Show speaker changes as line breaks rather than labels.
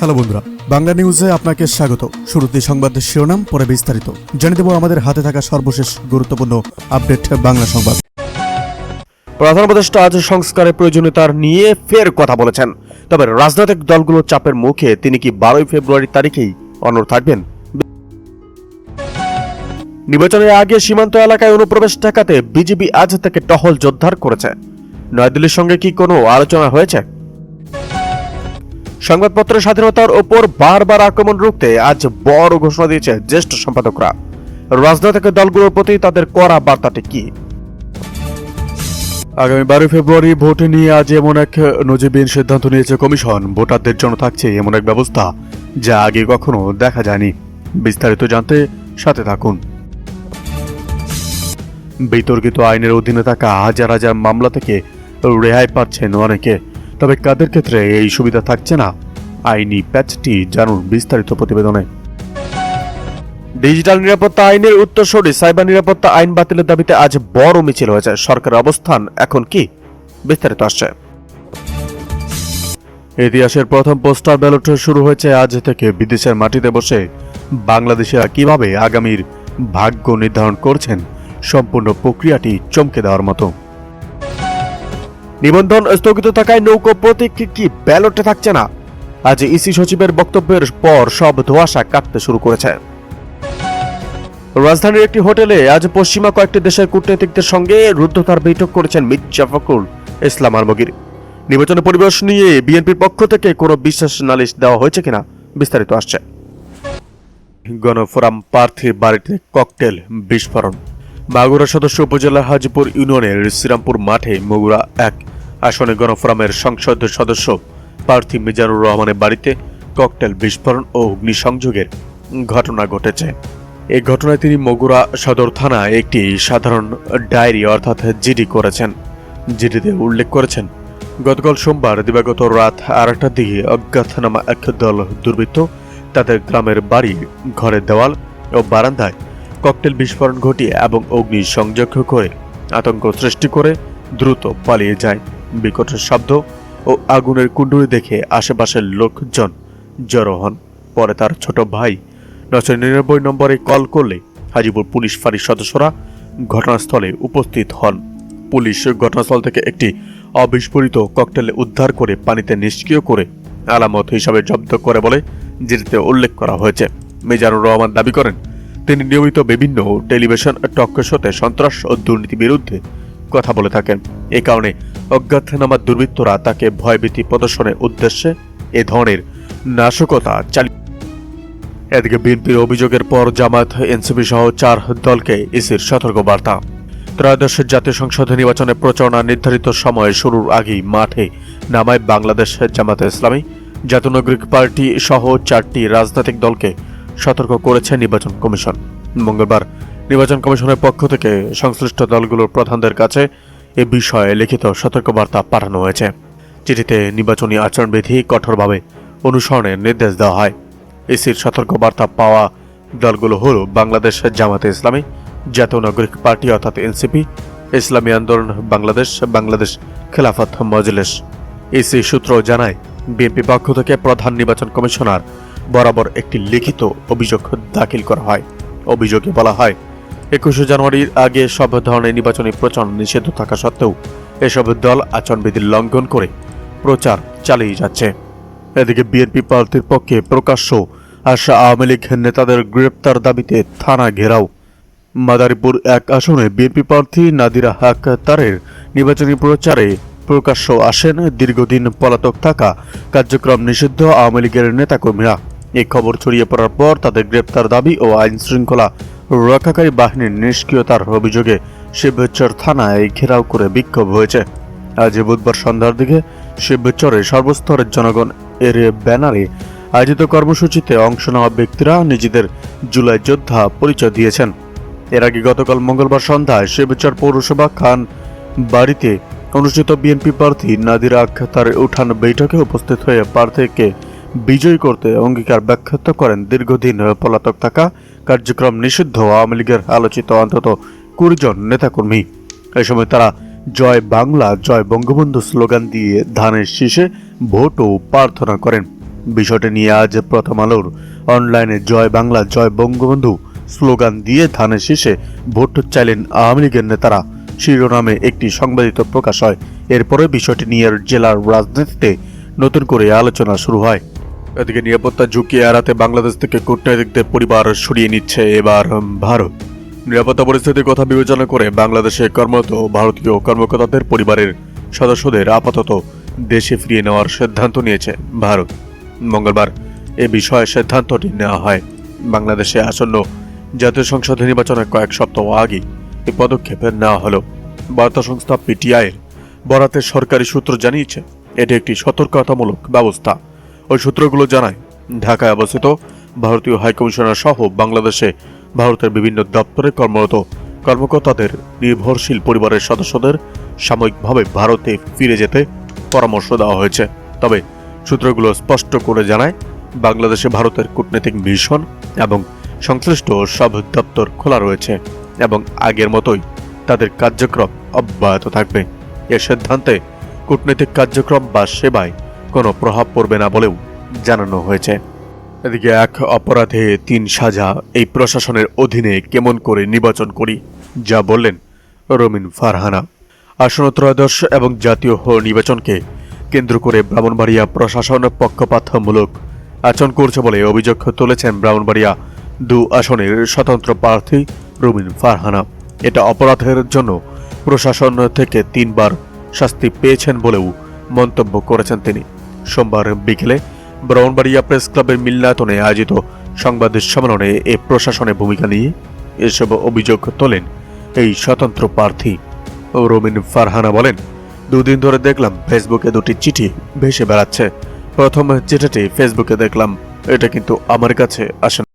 Hello বন্ধুরা, বাংলা নিউজে আপনাকে স্বাগত। শুরুতে সংবাদের শিরোনাম, পরে বিস্তারিত জানিয়ে দেব আমাদের হাতে থাকা সর্বশেষ গুরুত্বপূর্ণ আপডেট বাংলা সংবাদ।
প্রধান উপদেষ্টা আজ সংস্কারের প্রয়োজনীয়তা নিয়ে ফের কথা বলেছেন। তবে রাজনৈতিক দলগুলোর চাপের মুখে তিনি কি 12 ফেব্রুয়ারি তারিখেই অনড় থাকবেন? নির্বাচনের আগে সীমান্ত এলাকায় অনুপ্রবেশ ঠেকাতে বিজিবি আজ থেকে টহল জোরদার করেছে। নয়াদিল্লির সঙ্গে কি কোনো আলোচনা হয়েছে? সংবাদপত্রের স্বাধীনতার ওপর বারবার আক্রমণ রুখতে আজ বড় ঘোষণা দিয়েছে জ্যেষ্ঠ সম্পাদকরা। রাজনৈতিক দলগুলোর প্রতি তাদের কড়া বার্তাটি কি? আগামী 12 ফেব্রুয়ারি ভোট নিয়ে আজ এমন এক নজিরবিহীন সিদ্ধান্ত নিয়েছে কমিশন। ভোটারদের জন্য থাকছে এমন এক ব্যবস্থা যা আগে কখনো দেখা যায়নি। বিস্তারিত জানতে সাথে থাকুন। বিতর্কিত আইনের অধীনে থাকা হাজার হাজার মামলা থেকে রেহাই পাচ্ছেন অনেকে। তবে কাদের ক্ষেত্রে এই সুবিধা থাকছে না? আইনি প্যাচটি জানুন বিস্তারিত প্রতিবেদনে। ডিজিটাল নিরাপত্তা আইনের উত্তরসূরি সাইবার নিরাপত্তা আইন বাতিলের দাবিতে আজ বড় মিছিল হয়েছে। সরকারের অবস্থান এখন কি? বিস্তারিত আসছে। ইতিহাসের প্রথম পোস্টাল ব্যালট শুরু হয়েছে আজ থেকে। বিদেশের মাটিতে বসে বাংলাদেশিরা কিভাবে আগামীর ভাগ্য নির্ধারণ করছেন, সম্পূর্ণ প্রক্রিয়াটি চমকে দেওয়ার মতো। নিবন্ধন স্থগিত থাকায় নৌকো প্রতীক কি ব্যালটে থাকছে না? আজ ইসি সচিবের বক্তব্যের পর সব ধোঁয়াশা কাটতে শুরু করেছে। রাজধানীর একটি হোটেলে আজ পশ্চিমা কয়েকটি দেশের কূটনীতিকদের সঙ্গে রুদ্ধতার বৈঠক করেছেন মির্জা ফখরুল ইসলাম আলমগীর। নির্বাচনের পরিবেশ নিয়ে বিএনপির পক্ষ থেকে কোনো বিশেষ নালিশ দেওয়া হয়েছে কিনা বিস্তারিত আসছে। গণফোরাম প্রার্থীর বাড়িতে ককটেল বিস্ফোরণ। মাগুরা সদস্য উপজেলার হাজিপুর ইউনিয়নের শ্রীরামপুর মাঠে মগুরা 1 আসনে গণফোরামের সংসদ সদস্য প্রার্থী মিজানুর রহমানের বাড়িতে ককটেল বিস্ফোরণ ও অগ্নিসংযোগের ঘটনা ঘটেছে। এই ঘটনায় তিনি মগুরা সদর থানায় একটি সাধারণ ডায়েরি অর্থাৎ জিডি করেছেন। জিডিতে উল্লেখ করেছেন, গতকাল সোমবার দিবাগত রাত 8টার দিকে অজ্ঞাতনামা এক দল দুর্বৃত্ত তাদের গ্রামের বাড়ি ঘরের দেওয়াল ও বারান্দায় ককটেল বিস্ফোরণ ঘটিয়ে এবং অগ্নিসংযোগ করে আতঙ্ক সৃষ্টি করে দ্রুত পালিয়ে যায়। বিকট শব্দ ও আগুনের কুণ্ডুলি দেখে আশেপাশের লোকজন জড়ো হন। পরে তার ছোট ভাই 999 নম্বরে কল করলে হাজিপুর পুলিশ ফাঁড়ির সদস্যরা ঘটনাস্থলে উপস্থিত হন। পুলিশ ঘটনাস্থল থেকে একটি অবিস্ফোরিত ককটেল উদ্ধার করে পানিতে নিষ্ক্রিয় করে আলামত হিসাবে জব্দ করে বলে জিডিতে উল্লেখ করা হয়েছে। মিজানুর রহমান দাবি করেন, তিনি নিয়মিত বিভিন্ন টেলিভিশন টক শোতে সন্ত্রাস ও দুর্নীতি বিরুদ্ধে কথা বলে থাকেন। এ কারণে অজ্ঞাতনামা দুর্বৃত্তরা তাকে ভয়ভীতি প্রদর্শনের উদ্দেশ্যে এ ধরনের নাশকতা চালিয়ে। এদিকে বিএনপির অভিযোগের পর জামায়াত, এনসিপি সহ 4 দলকে ইসির সতর্কবার্তা। ত্রয়োদশ জাতীয় সংসদ নির্বাচনের প্রচারণা নির্ধারিত সময়ে শুরুর আগেই মাঠে নামায় বাংলাদেশ জামায়াতে ইসলামী। জাতীয় নাগরিক পার্টি সহ 4টি রাজনৈতিক দলকে সতর্ক করেছে নির্বাচন কমিশন। মঙ্গলবার নির্বাচন কমিশনের পক্ষ থেকে সংশ্লিষ্ট দলগুলোর প্রধানদের কাছে এ বিষয়ে লিখিত সতর্কবার্তা পাঠানো হয়েছে। চিঠিতে নির্বাচনী আচরণবিধি কঠোরভাবে অনুসরণের নির্দেশ দেওয়া হয়। ইসির সতর্কবার্তা পাওয়া দলগুলো হল বাংলাদেশ জামায়াতে ইসলামী, জাতীয় নাগরিক পার্টি অর্থাৎ এনসিপি, ইসলামী আন্দোলন বাংলাদেশ, বাংলাদেশ খেলাফত মজলিস। ইসি সূত্র জানায়, বিএনপি পক্ষ থেকে প্রধান নির্বাচন কমিশনার বরাবর একটি লিখিত অভিযোগ দাখিল করা হয়। অভিযোগে বলা হয়, 21 জানুয়ারির আগে সব ধরনের নির্বাচনী প্রচার নিষিদ্ধ থাকা সত্ত্বেও এসব দল আচরণবিধির লঙ্ঘন করে প্রচার চালিয়ে যাচ্ছে। এদিকে বিএনপি প্রার্থীর পক্ষে প্রকাশ্য আসা আওয়ামী লীগ নেতাদের গ্রেপ্তার দাবিতে থানা ঘেরাও। মাদারীপুর 1 আসনে বিএনপি প্রার্থী নাদিরা আক্তারের নির্বাচনী প্রচারে প্রকাশ্য আসেন দীর্ঘদিন পলাতক থাকা কার্যক্রম নিষিদ্ধ আওয়ামী লীগের নেতাকর্মীরা। এই খবর ছড়িয়ে পড়ার পর তাদের গ্রেপ্তার দাবি ও আইন শৃঙ্খলা রক্ষাকারী বাহিনীর নিষ্ক্রিয়তার অভিযোগে শিবচর থানায় ঘেরাও করে বিক্ষোভ হয়েছে। আজ বুধবার সন্ধ্যার দিকে শিবচরে সর্বস্তরের জনগণ এর ব্যানারে আয়োজিত কর্মসূচিতে অংশ নেওয়া ব্যক্তিরা নিজেদের জুলাই যোদ্ধা পরিচয় দিয়েছেন। এর আগে গতকাল মঙ্গলবার সন্ধ্যায় শিবচর পৌরসভা খান বাড়িতে অনুষ্ঠিত বিএনপি প্রার্থী নাদিরা আক্তারের উঠান বৈঠকে উপস্থিত হয়ে প্রার্থীকে বিজয়ী করতে অঙ্গীকার ব্যক্ত করেন দীর্ঘদিন পলাতক থাকা কার্যক্রম নিষিদ্ধ আওয়ামী লীগের আলোচিত অন্তত 20 জন নেতাকর্মী। এই সময় তারা জয় বাংলা, জয় বঙ্গবন্ধু স্লোগান দিয়ে ধানের শীষে ভোটও প্রার্থনা করেন। বিষয়টি নিয়ে আজ প্রথম আলোর অনলাইনে জয় বাংলা জয় বঙ্গবন্ধু স্লোগান দিয়ে ধানের শীষে ভোট চাইলেন আওয়ামী লীগের নেতারা শিরোনামে একটি সংবাদিত প্রকাশ হয়। এরপরে বিষয়টি নিয়ে জেলার রাজনীতিতে নতুন করে আলোচনা শুরু হয়। এদিকে নিরাপত্তা ঝুঁকি এড়াতে বাংলাদেশ থেকে কূটনীতিকদের পরিবার সরিয়ে নিচ্ছে এবার ভারত। নিরাপত্তা পরিস্থিতির কথা বিবেচনা করে বাংলাদেশে কর্মরত ভারতীয় কর্মকর্তাদের পরিবারের সদস্যদের আপাতত দেশে ফিরিয়ে নেওয়ার সিদ্ধান্ত নিয়েছে ভারত। মঙ্গলবার এ বিষয়ে সিদ্ধান্তটি নেওয়া হয়। বাংলাদেশে আসন্ন জাতীয় সংসদ নির্বাচনের কয়েক সপ্তাহ আগে এই পদক্ষেপ নেওয়া হলো। বার্তা সংস্থা পিটিআইয়ের বরাতে সরকারি সূত্র জানিয়েছে এটি একটি সতর্কতামূলক ব্যবস্থা। ওই সূত্রগুলো জানায় ঢাকায় অবস্থিত ভারতীয় হাইকমিশনার সহ বাংলাদেশে ভারতের বিভিন্ন দপ্তরে কর্মরত কর্মকর্তাদের নির্ভরশীল পরিবারের সদস্যদের সাময়িকভাবে ভারতে ফিরে যেতে পরামর্শ দেওয়া হয়েছে। তবে সূত্রগুলো স্পষ্ট করে জানায় বাংলাদেশে ভারতের কূটনৈতিক মিশন এবং সংশ্লিষ্ট সব দপ্তর খোলা রয়েছে এবং আগের মতোই তাদের কার্যক্রম অব্যাহত থাকবে। এ সিদ্ধান্তে কূটনৈতিক কার্যক্রম বা সেবায় কোনো প্রভাব পড়বে না বলেও জানানো হয়েছে। এদিকে এক অপরাধে 3 সাজা, এই প্রশাসনের অধীনে কেমন করে নির্বাচন করি, যা বললেন রমিন ফারহানা। আসন্ন ত্রয়োদশ এবং জাতীয় নির্বাচনকে কেন্দ্র করে ব্রাহ্মণবাড়িয়া প্রশাসন পক্ষপাতমূলক আচরণ করছে বলে অভিযোগ তুলেছেন ব্রাহ্মণবাড়িয়া 2 আসনের স্বতন্ত্র প্রার্থী রমিন ফারহানা। এটা অপরাধের জন্য প্রশাসন থেকে 3 বার শাস্তি পেয়েছেন বলেও মন্তব্য করেছেন তিনি। সোমবার বিকেলে ব্রাহ্মণবাড়িয়া প্রেস ক্লাবের মিলনায়তনে আয়োজিত সংবাদ সম্মেলনে এ প্রশাসনের ভূমিকা নিয়ে এসব অভিযোগ তোলেন এই স্বতন্ত্র প্রার্থী রমিন ফারহানা। বলেন, 2 দিন ধরে দেখলাম ফেসবুকে 2টি চিঠি ভেসে বেড়াচ্ছে। প্রথম চিঠিটি ফেসবুকে দেখলাম, এটা কিন্তু আমার কাছে আসে